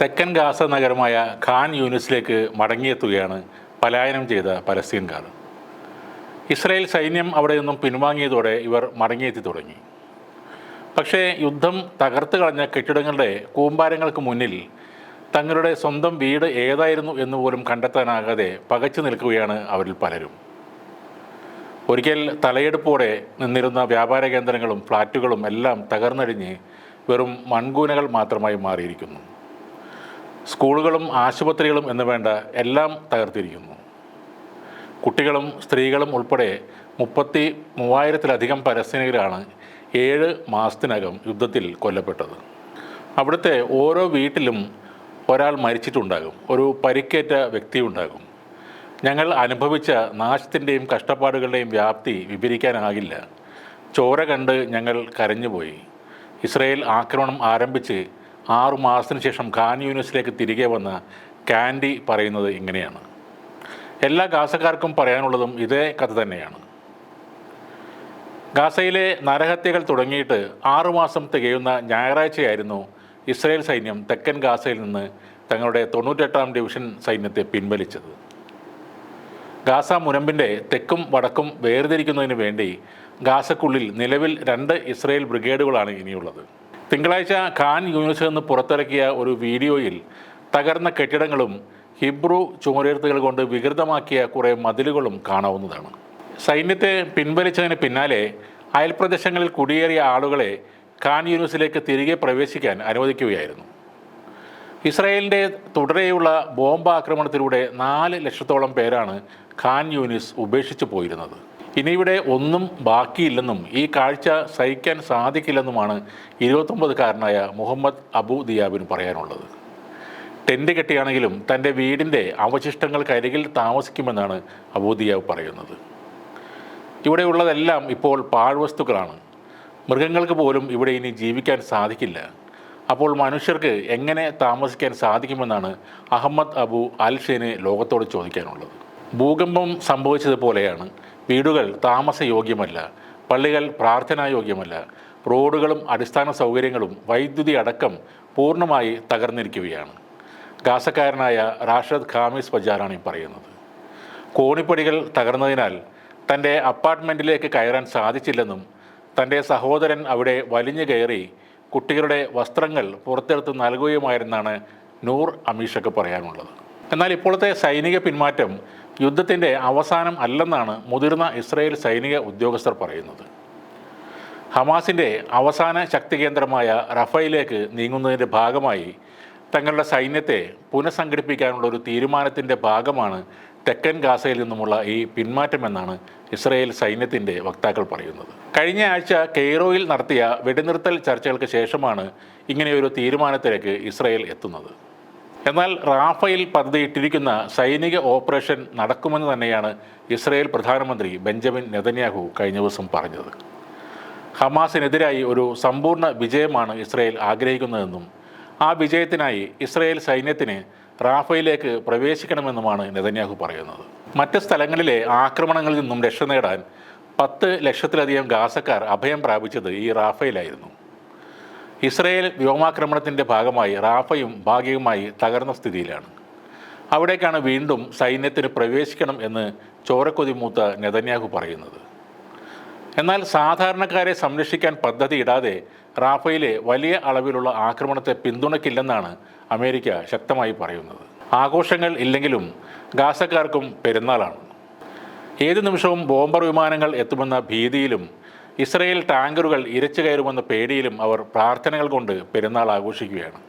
തെക്കൻ ഗാസ നഗരമായ ഖാൻ യൂനിസിലേക്ക് മടങ്ങിയെത്തുകയാണ് പലായനം ചെയ്ത പലസ്തീൻകാർ. ഇസ്രായേൽ സൈന്യം അവിടെ നിന്നും പിൻവാങ്ങിയതോടെ ഇവർ മടങ്ങിയെത്തി തുടങ്ങി. പക്ഷേ യുദ്ധം തകർത്ത് കളഞ്ഞ കെട്ടിടങ്ങളുടെ കൂമ്പാരങ്ങൾക്ക് മുന്നിൽ തങ്ങളുടെ സ്വന്തം വീട് ഏതായിരുന്നു എന്നുപോലും കണ്ടെത്താനാകാതെ പകച്ചു നിൽക്കുകയാണ് അവരിൽ പലരും. ഒരിക്കൽ തലയെടുപ്പോടെ നിന്നിരുന്ന വ്യാപാര കേന്ദ്രങ്ങളും ഫ്ലാറ്റുകളും എല്ലാം തകർന്നടിഞ്ഞ് വെറും മൺകൂനകൾ മാത്രമായി മാറിയിരിക്കുന്നു. സ്കൂളുകളും ആശുപത്രികളും എന്ന് വേണ്ട എല്ലാം തകർത്തിരിക്കുന്നു. കുട്ടികളും സ്ത്രീകളും ഉൾപ്പെടെ 33,000-ലധികം പലസ്തീനികരാണ് 7 മാസത്തിനകം യുദ്ധത്തിൽ കൊല്ലപ്പെട്ടത്. അവിടുത്തെ ഓരോ വീട്ടിലും ഒരാൾ മരിച്ചിട്ടുണ്ടാകും, ഒരു പരിക്കേറ്റ വ്യക്തിയുണ്ടാകും. ഞങ്ങൾ അനുഭവിച്ച നാശത്തിൻ്റെയും കഷ്ടപ്പാടുകളുടെയും വ്യാപ്തി വിവരിക്കാനാകില്ല. ചോര കണ്ട് ഞങ്ങൾ കരഞ്ഞുപോയി. ഇസ്രായേൽ ആക്രമണം ആരംഭിച്ച് 6 മാസത്തിന് ശേഷം ഖാൻ യൂനിസിലേക്ക് തിരികെ വന്ന കാൻഡി പറയുന്നത് ഇങ്ങനെയാണ്. എല്ലാ ഗാസക്കാർക്കും പറയാനുള്ളതും ഇതേ കഥ തന്നെയാണ്. ഗാസയിലെ നരഹത്യകൾ തുടങ്ങിയിട്ട് 6 മാസം തികയുന്ന ഞായറാഴ്ചയായിരുന്നു ഇസ്രായേൽ സൈന്യം തെക്കൻ ഗാസയിൽ നിന്ന് തങ്ങളുടെ 98-ാം ഡിവിഷൻ സൈന്യത്തെ പിൻവലിച്ചത്. ഗാസ മുനമ്പിൻ്റെ തെക്കും വടക്കും വേർതിരിക്കുന്നതിന് വേണ്ടി ഗാസക്കുള്ളിൽ നിലവിൽ 2 ഇസ്രായേൽ ബ്രിഗേഡുകളാണ് ഇനിയുള്ളത്. തിങ്കളാഴ്ച ഖാൻ യൂനിസിൽ നിന്ന് പുറത്തിറക്കിയ ഒരു വീഡിയോയിൽ തകർന്ന കെട്ടിടങ്ങളും ഹിബ്രു ചുമരെഴുത്തുകൾ കൊണ്ട് വികൃതമാക്കിയ കുറേ മതിലുകളും കാണാവുന്നതാണ്. സൈന്യത്തെ പിൻവലിച്ചതിന് പിന്നാലെ അയൽപ്രദേശങ്ങളിൽ കുടിയേറിയ ആളുകളെ ഖാൻ യൂനിസിലേക്ക് തിരികെ പ്രവേശിക്കാൻ അനുവദിക്കുകയായിരുന്നു. ഇസ്രായേലിൻ്റെ തുടരെയുള്ള ബോംബ് ആക്രമണത്തിലൂടെ 4 ലക്ഷത്തോളം പേരാണ് ഖാൻ യൂനിസ് ഉപേക്ഷിച്ചു പോയിരുന്നത്. ഇനിയിവിടെ ഒന്നും ബാക്കിയില്ലെന്നും ഈ കാഴ്ച സഹിക്കാൻ സാധിക്കില്ലെന്നുമാണ് 29-കാരനായ മുഹമ്മദ് അബു ദിയാബിന് പറയാനുള്ളത്. ടെൻറ്റ് കെട്ടിയാണെങ്കിലും തൻ്റെ വീടിൻ്റെ അവശിഷ്ടങ്ങൾക്കരികിൽ താമസിക്കുമെന്നാണ് അബു ദിയാബ് പറയുന്നത്. ഇവിടെയുള്ളതെല്ലാം ഇപ്പോൾ പാഴ്വസ്തുക്കളാണ്. മൃഗങ്ങൾക്ക് പോലും ഇവിടെ ഇനി ജീവിക്കാൻ സാധിക്കില്ല. അപ്പോൾ മനുഷ്യർക്ക് എങ്ങനെ താമസിക്കാൻ സാധിക്കുമെന്നാണ് അഹമ്മദ് അബു അൽ ഷെയ്ന് ലോകത്തോട് ചോദിക്കാനുള്ളത്. ഭൂകമ്പം സംഭവിച്ചതുപോലെയാണ്. വീടുകൾ താമസയോഗ്യമല്ല, പള്ളികൾ പ്രാർത്ഥനായോഗ്യമല്ല, റോഡുകളും അടിസ്ഥാന സൗകര്യങ്ങളും വൈദ്യുതി അടക്കം പൂർണ്ണമായി തകർന്നിരിക്കുകയാണ്. ഗാസക്കാരനായ റാഷദ് ഖാമിസ് ബജാറാണ് ഈ പറയുന്നത്. കോണിപ്പടികൾ തകർന്നതിനാൽ തൻ്റെ അപ്പാർട്ട്മെൻറ്റിലേക്ക് കയറാൻ സാധിച്ചില്ലെന്നും തൻ്റെ സഹോദരൻ അവിടെ വലിഞ്ഞു കയറി കുട്ടികളുടെ വസ്ത്രങ്ങൾ പുറത്തെടുത്ത് നൽകുകയുമായിരുന്നാണ് നൂർ അമീഷക്ക് പറയാനുള്ളത്. എന്നാൽ ഇപ്പോഴത്തെ സൈനിക പിന്മാറ്റം യുദ്ധത്തിൻ്റെ അവസാനം അല്ലെന്നാണ് മുതിർന്ന ഇസ്രായേൽ സൈനിക ഉദ്യോഗസ്ഥർ പറയുന്നത്. ഹമാസിൻ്റെ അവസാന ശക്തി കേന്ദ്രമായ റഫയിലേക്ക് നീങ്ങുന്നതിൻ്റെ ഭാഗമായി തങ്ങളുടെ സൈന്യത്തെ പുനഃസംഘടിപ്പിക്കാനുള്ള ഒരു തീരുമാനത്തിൻ്റെ ഭാഗമാണ് തെക്കൻ ഗാസയിൽ നിന്നുമുള്ള ഈ പിന്മാറ്റമെന്നാണ് ഇസ്രായേൽ സൈന്യത്തിൻ്റെ വക്താക്കൾ പറയുന്നത്. കഴിഞ്ഞ ആഴ്ച കെയ്റോയിൽ നടത്തിയ വെടിനിർത്തൽ ചർച്ചകൾക്ക് ശേഷമാണ് ഇങ്ങനെയൊരു തീരുമാനത്തിലേക്ക് ഇസ്രായേൽ എത്തുന്നത്. എന്നാൽ റാഫയിൽ പദ്ധതിയിട്ടിരിക്കുന്ന സൈനിക ഓപ്പറേഷൻ നടക്കുമെന്ന് തന്നെയാണ് ഇസ്രായേൽ പ്രധാനമന്ത്രി ബെഞ്ചമിൻ നെതന്യാഹു കഴിഞ്ഞ ദിവസം പറഞ്ഞത്. ഹമാസിനെതിരായി ഒരു സമ്പൂർണ്ണ വിജയമാണ് ഇസ്രായേൽ ആഗ്രഹിക്കുന്നതെന്നും ആ വിജയത്തിനായി ഇസ്രായേൽ സൈന്യത്തിന് റാഫയിലേക്ക് പ്രവേശിക്കണമെന്നുമാണ് നെതന്യാഹു പറയുന്നത്. മറ്റ് സ്ഥലങ്ങളിലെ ആക്രമണങ്ങളിൽ നിന്നും രക്ഷ നേടാൻ 10 ലക്ഷത്തിലധികം ഗാസക്കാർ അഭയം പ്രാപിച്ചത് ഈ റാഫയിലായിരുന്നു. ഇസ്രായേൽ വ്യോമാക്രമണത്തിൻ്റെ ഭാഗമായി റാഫയും ഭാഗികമായി തകർന്ന സ്ഥിതിയിലാണ്. അവിടേക്കാണ് വീണ്ടും സൈന്യത്തിന് പ്രവേശിക്കണം എന്ന് ചോരക്കൊതി മൂത്ത നെതന്യാഹു പറയുന്നത്. എന്നാൽ സാധാരണക്കാരെ സംരക്ഷിക്കാൻ പദ്ധതി ഇടാതെ റാഫയിലെ വലിയ അളവിലുള്ള ആക്രമണത്തെ പിന്തുണയ്ക്കില്ലെന്നാണ് അമേരിക്ക ശക്തമായി പറയുന്നത്. ആഘോഷങ്ങൾ ഇല്ലെങ്കിലും ഗാസക്കാർക്കും പെരുന്നാളാണ്. ഏത് നിമിഷവും ബോംബർ വിമാനങ്ങൾ എത്തുമെന്ന ഭീതിയിലും ഇസ്രായേൽ ടാങ്കറുകൾ ഇരച്ചു കയറുമെന്ന പേടിയിലും അവർ പ്രാർത്ഥനകൾ കൊണ്ട് പെരുന്നാൾ ആഘോഷിക്കുകയാണ്.